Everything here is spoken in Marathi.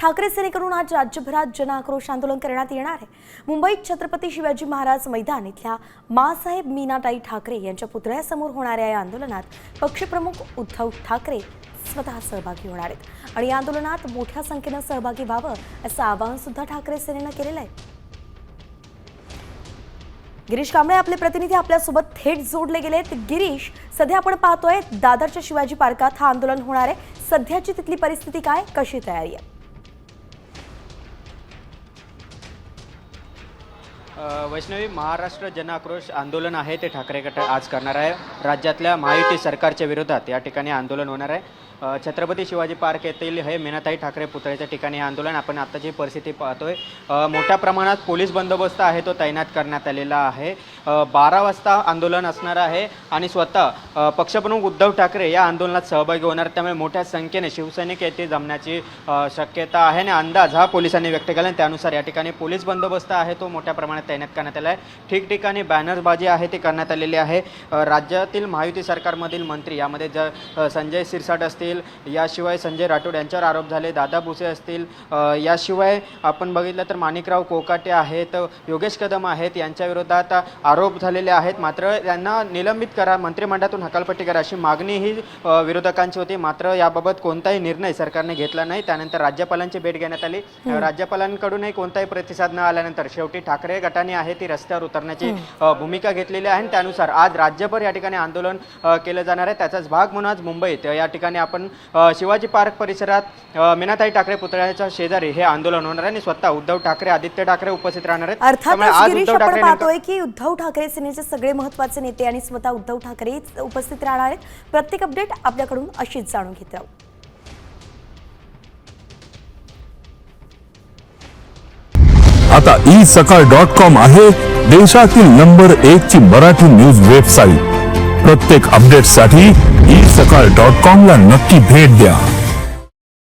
ठाकरे सेनेकडून आज राज्यभरात जनआक्रोश आंदोलन करण्यात येणार आहे। मुंबईत छत्रपती शिवाजी महाराज मैदान इथल्या माँसाहेब मीनाताई ठाकरे यांच्या पुतळ्यासमोर होणाऱ्या या आंदोलनात पक्षप्रमुख उद्धव ठाकरे स्वतः सहभागी होणार आहेत आणि या आंदोलनात मोठ्या संख्येने सहभागी व्हावं असं आवाहन सुद्धा ठाकरे सेनेनं केलेलं आहे। गिरीश कांबळे आपले प्रतिनिधी आपल्यासोबत थेट जोडले गेलेत। गिरीश, सध्या आपण पाहतोय दादरच्या शिवाजी पार्कात हा आंदोलन होणार आहे। सध्याची तिथली परिस्थिती काय, कशी तयारी आहे? वैष्णवी, महाराष्ट्र जनआक्रोश आंदोलन आहे ते ठाकरे गट आज करणार आहे। राज्यातल्या महायुती सरकारच्या विरोधात या ठिकाणी आंदोलन होणार आहे। छत्रपती शिवाजी पार्क येथील हे मीनाताई ठाकरे पुतळ्याच्या ठिकाणी हे आंदोलन आपण आताची परिस्थिती पाहतोय। मोठ्या प्रमाणात पोलीस बंदोबस्त आहे तो तैनात करण्यात आलेला आहे। 12 वाजता आंदोलन असणार आहे आणि स्वतः पक्षप्रमुख उद्धव ठाकरे या आंदोलनात सहभागी होणार, त्यामुळे मोठ्या संख्येने शिवसैनिक येथे जमण्याची शक्यता आहे आणि अंदाज हा पोलिसांनी व्यक्त केला। त्यानुसार या ठिकाणी पोलीस बंदोबस्त आहे तो मोठ्या प्रमाणात तैनात करण्यात आला आहे। ठिकठिकाणी बॅनरबाजी आहे ते करण्यात आलेली आहे। राज्यातील महायुती सरकारमधील मंत्री यामध्ये संजय सिरसाट असतील, याशिवाय संजय राठोड यांच्यावर आरोप झाले, दादा भुसे असतील, याशिवाय आपण बघितलं तर माणिकराव कोकाटे आहेत, योगेश कदम आहेत, यांच्या विरोधात आरोप झालेले आहेत। मात्र यांना निलंबित करा, मंत्रिमंडळातून हकालपट्टी करा अशी मागणी ही विरोधकांची होती। मात्र याबाबत कोणताही निर्णय सरकारने घेतला नाही। त्यानंतर राज्यपालांची भेट घेण्यात आली। राज्यपालांकडूनही कोणताही प्रतिसाद न आल्यानंतर शेवटी ठाकरे गटाने आहे ती रस्त्यावर उतरण्याची भूमिका घेतलेली आहे। त्यानुसार आज राज्यभर या ठिकाणी आंदोलन केलं जाणार आहे। त्याचाच भाग म्हणून आज मुंबईत या ठिकाणी आपण शिवाजी पार्क परिसरात मीनाताई ठाकरे पुतळ्याच्या शेजारी हे आंदोलन होणार आहे आणि स्वतः उद्धव ठाकरे, आदित्य ठाकरे उपस्थित राहणार आहेत। अर्थातच गिरीश, आपण पाहतोय की उद्धव ठाकरे सेनेचे सगळे महत्त्वाचे नेते आणि स्वतः उद्धव ठाकरे उपस्थित राहणार आहेत। प्रत्येक अपडेट आपल्याकडून अशीच जाणून घेत राहू। आता isakal.com आहे देशातील नंबर 1 ची मराठी न्यूज वेबसाईट। प्रत्येक अपडेटसाठी isakal.com ला नक्की भेट द्या।